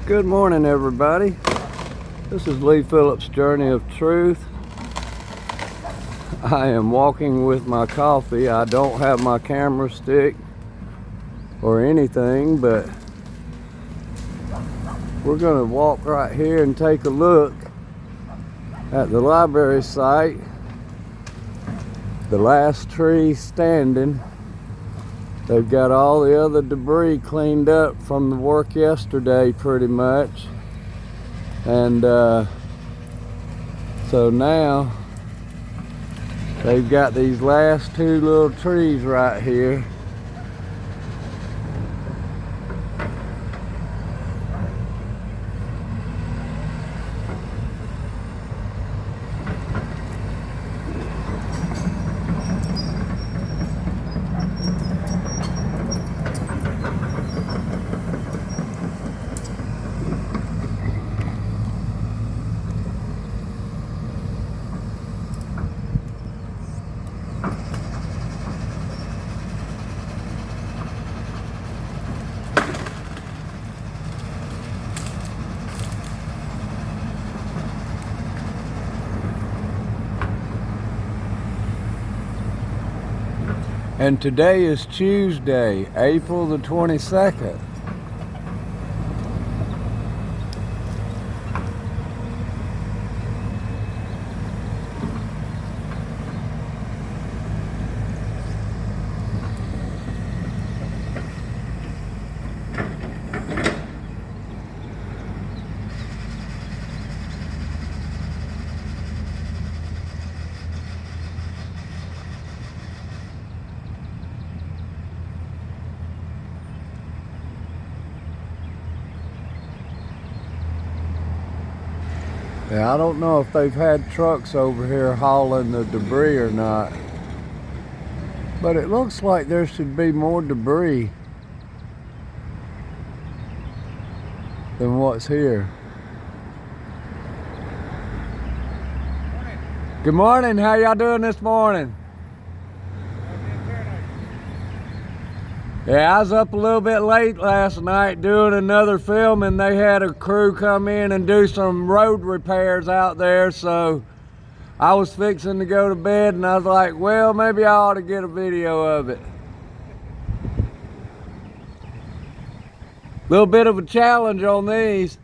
Good morning, everybody. This is Lee Phillips' Journey of Truth. I am walking with my coffee. I don't have my camera stick or anything, but we're going to walk right here and take a look at the library site. The last tree standing. They've got all the other debris cleaned up from the work yesterday pretty much. And so now they've got these last two little trees right here. And today is Tuesday, April the 22nd. Yeah, I don't know if they've had trucks over here hauling the debris or not, but it looks like there should be more debris than what's here. Good morning. How y'all doing this morning? Yeah, I was up a little bit late last night doing another film, and they had a crew come in and do some road repairs out there, so I was fixing to go to bed, and I was like, well, maybe I ought to get a video of it. Little bit of a challenge on these.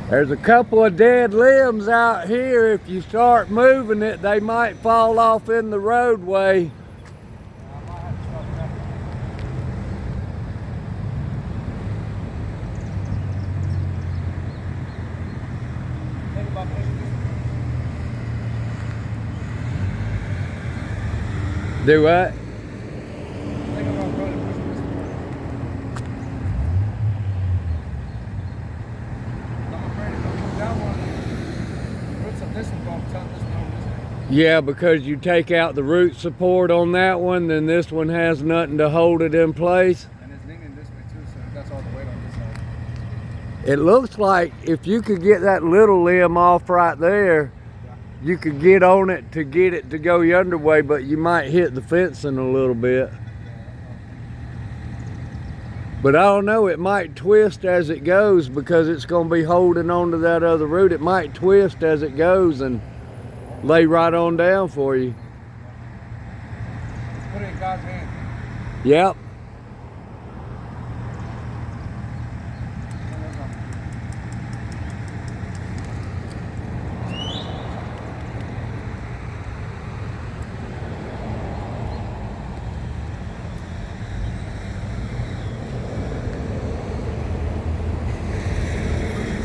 There's a couple of dead limbs out here. If you start moving it, they might fall off in the roadway. Do what? Yeah, because you take out the root support on that one, then this one has nothing to hold it in place. And it's leaning this way too, so that's all the weight on this side. It looks like if you could get that little limb off right there, you could get on it to get it to go the other way, but you might hit the fencing a little bit. But I don't know, it might twist as it goes because it's going to be holding on to that other root. It might twist as it goes and lay right on down for you. Put it in God's hands. Yep.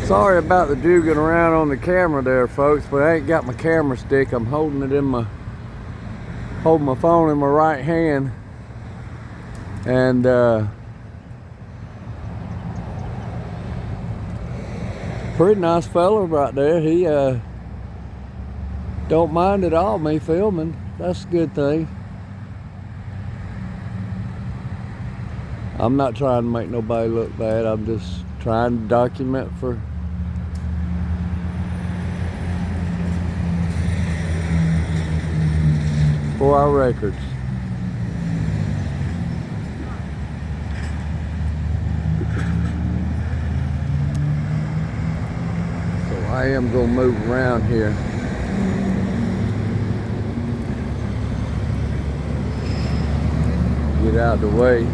Sorry about the jooging around on the camera there, folks, but I ain't got my camera stick. I'm holding it in my phone in my right hand. And Pretty nice fella right there. He don't mind at all me filming. That's a good thing. I'm not trying to make nobody look bad. I'm just trying to document for our records. So I am gonna move around here. Get out of the way.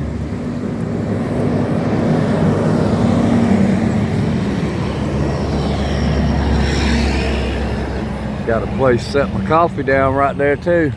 Got a place to set my coffee down right there too.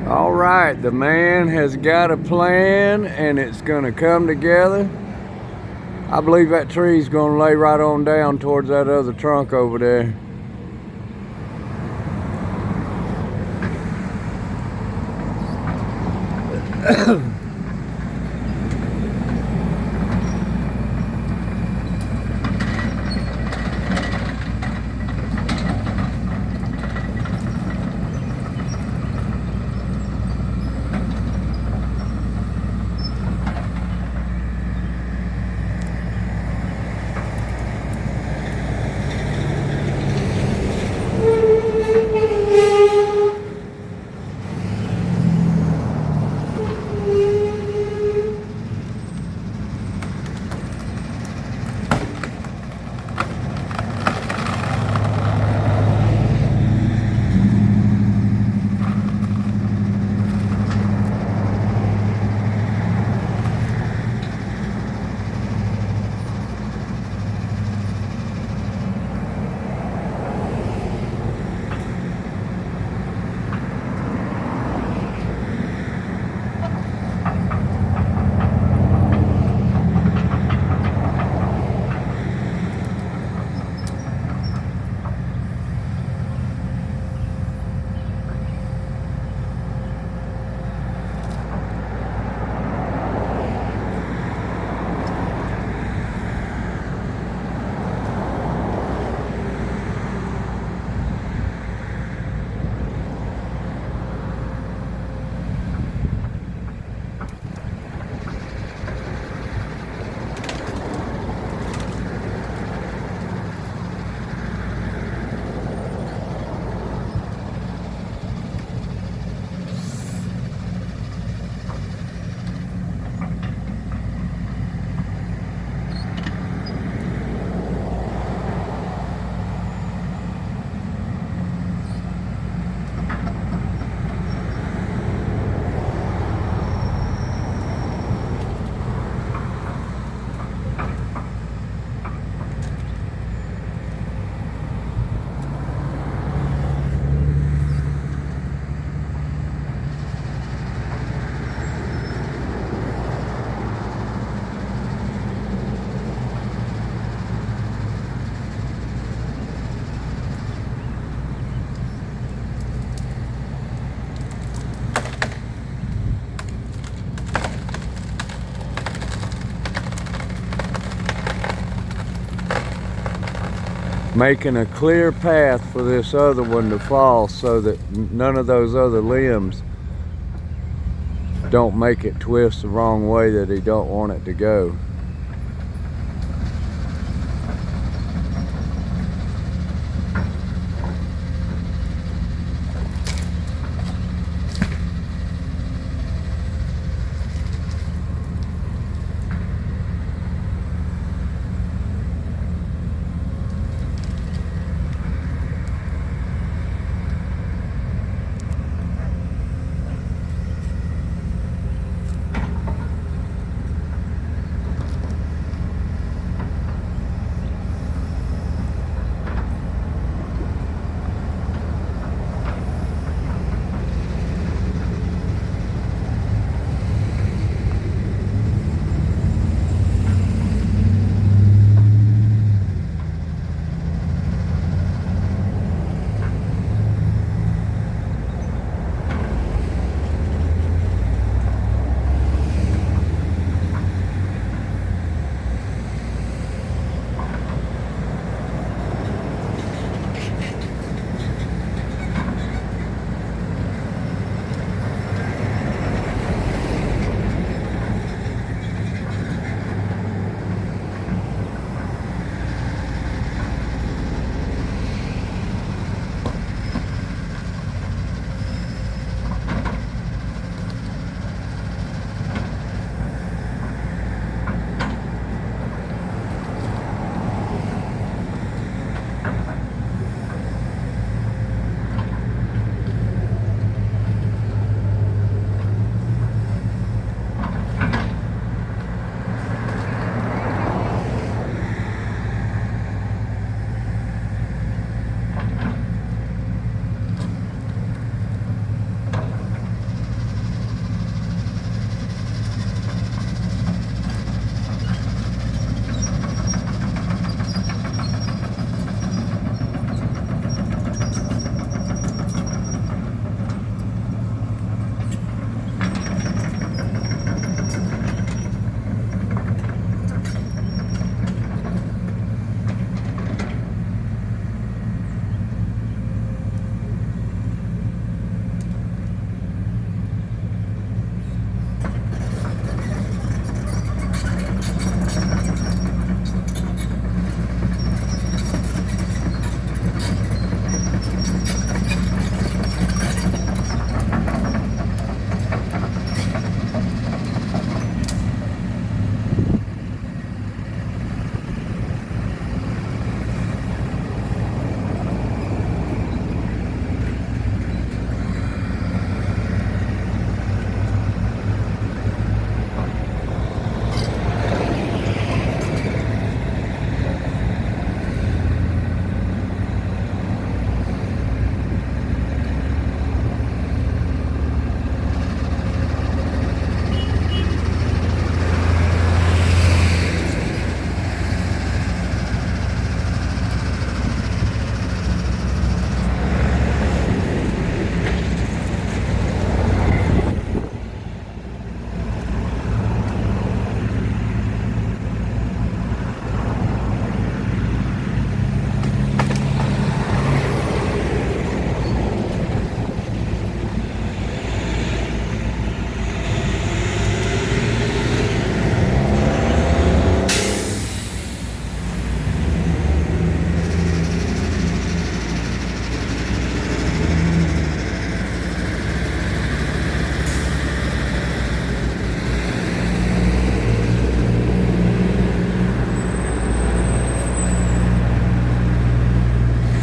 All right, the man has got a plan and it's gonna come together. I believe that tree's gonna lay right on down towards that other trunk over there. making a clear path for this other one to fall so that none of those other limbs don't make it twist the wrong way that he don't want it to go.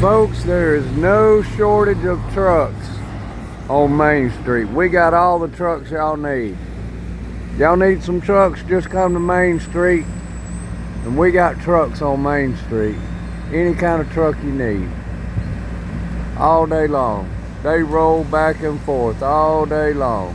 Folks, there is no shortage of trucks on Main Street. We got all the trucks y'all need. Y'all need some trucks, just come to Main Street and we got trucks on Main Street. Any kind of truck you need. All day long. They roll back and forth all day long.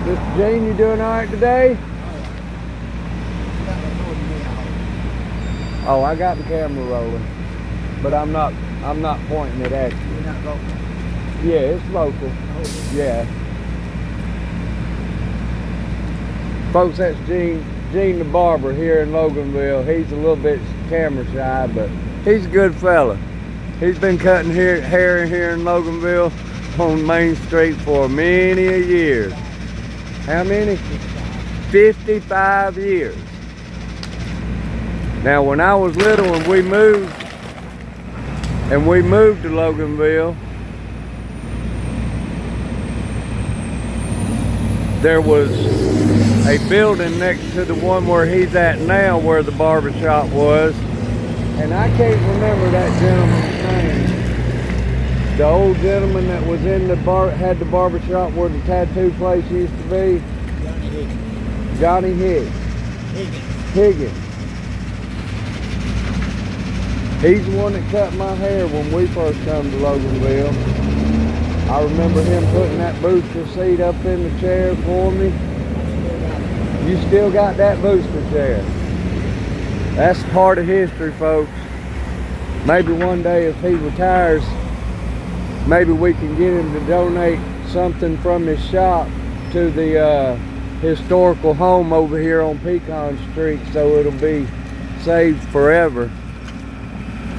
Mr. Gene, you doing all right today? Oh, I got the camera rolling, but I'm not pointing it at you. You're not local. Yeah, it's local. Oh, Yeah. Folks, that's Gene the barber here in Loganville. He's a little bit camera shy, but he's a good fella. He's been cutting hair here in Loganville on Main Street for many a years. How many? 55 years. Now, when I was little and we moved to Loganville, there was a building next to the one where he's at now, where the barber shop was, and I can't remember that gentleman's name. The old gentleman that was in the had the barber shop where the tattoo place used to be. Johnny Higgins. Johnny Higgins. He's the one that cut my hair when we first come to Loganville. I remember him putting that booster seat up in the chair for me. You still got that booster chair. That's part of history, folks. Maybe one day if he retires, maybe we can get him to donate something from his shop to the historical home over here on Pecan Street, so it'll be saved forever.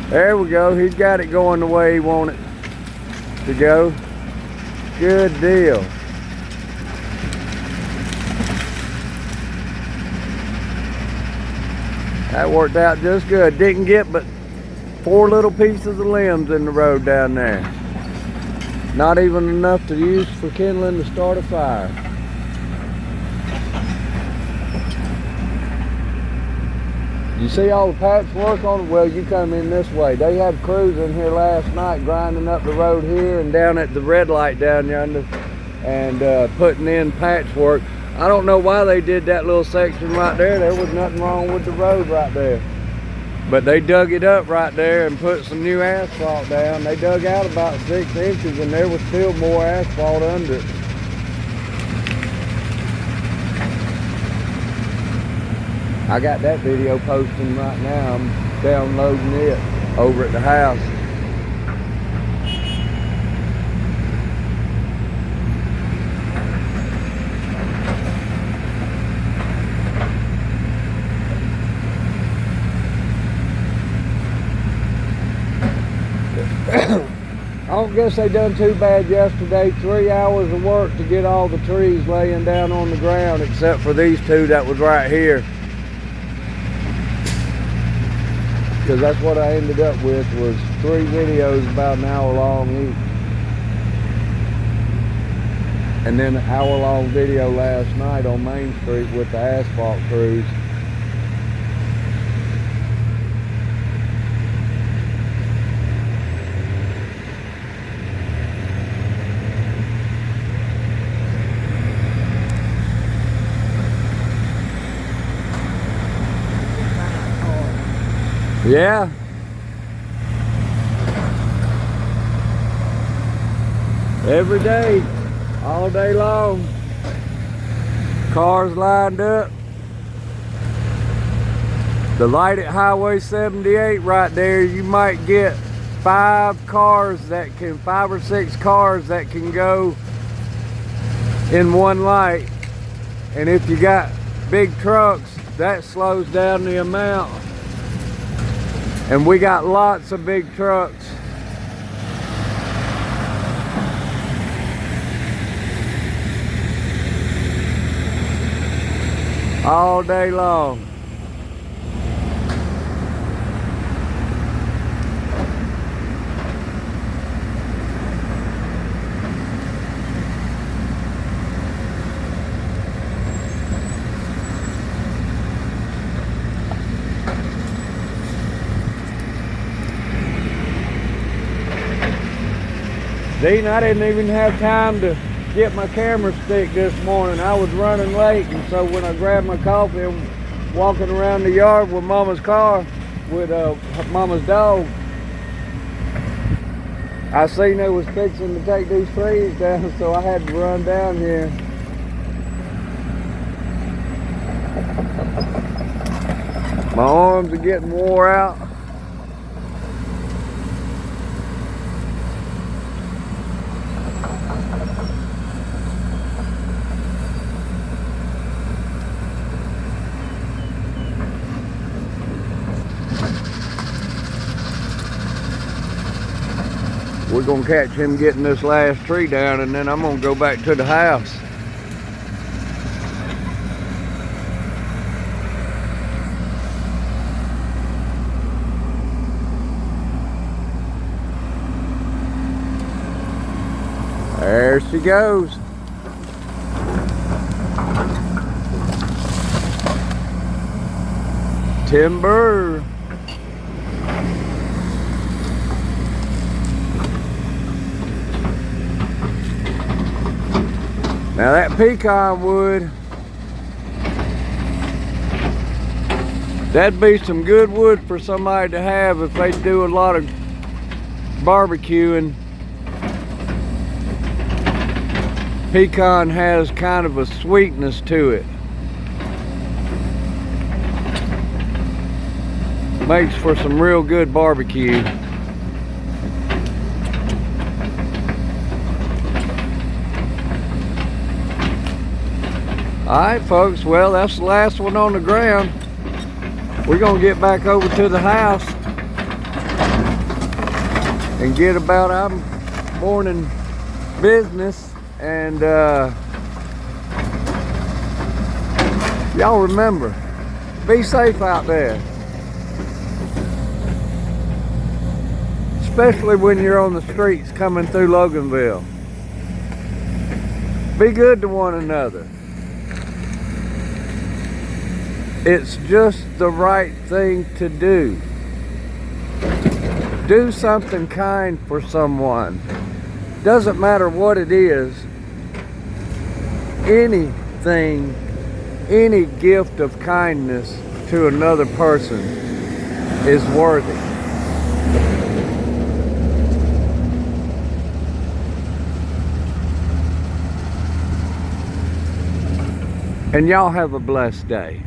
There we go. He's got it going the way he wanted it to go. Good deal. That worked out just good. Didn't get but 4 little pieces of limbs in the road down there. Not even enough to use for kindling to start a fire. You see all the patchwork on it? Well, you come in this way. They had crews in here last night grinding up the road here and down at the red light down yonder and putting in patchwork. I don't know why they did that little section right there. There was nothing wrong with the road right there. But they dug it up right there and put some new asphalt down. They dug out about 6 inches and there was still more asphalt under it. I got that video posting right now. I'm downloading it over at the house. I don't guess they done too bad yesterday. 3 hours of work to get all the trees laying down on the ground, except for these 2 that was right here. Because that's what I ended up with, was 3 videos about an hour long each. And then an hour long video last night on Main Street with the asphalt crews. Yeah. Every day, all day long. Cars lined up. The light at Highway 78 right there, you might get 5 or 6 cars that can go in one light. And if you got big trucks, that slows down the amount. And we got lots of big trucks. All day long. Dean, I didn't even have time to get my camera stick this morning. I was running late, and so when I grabbed my coffee and walking around the yard with Mama's car, with Mama's dog, I seen they was fixing to take these trees down, so I had to run down here. My arms are getting wore out. We're gonna catch him getting this last tree down, and then I'm gonna go back to the house. There she goes. Timber. Now that pecan wood, that'd be some good wood for somebody to have if they do a lot of barbecuing. Pecan has kind of a sweetness to it. Makes for some real good barbecue. Alright folks, well that's the last one on the ground. We're gonna get back over to the house and get about our morning business. And y'all remember, be safe out there. Especially when you're on the streets coming through Loganville. Be good to one another. It's just the right thing to do. Do something kind for someone. Doesn't matter what it is. Anything, any gift of kindness to another person is worthy. And y'all have a blessed day.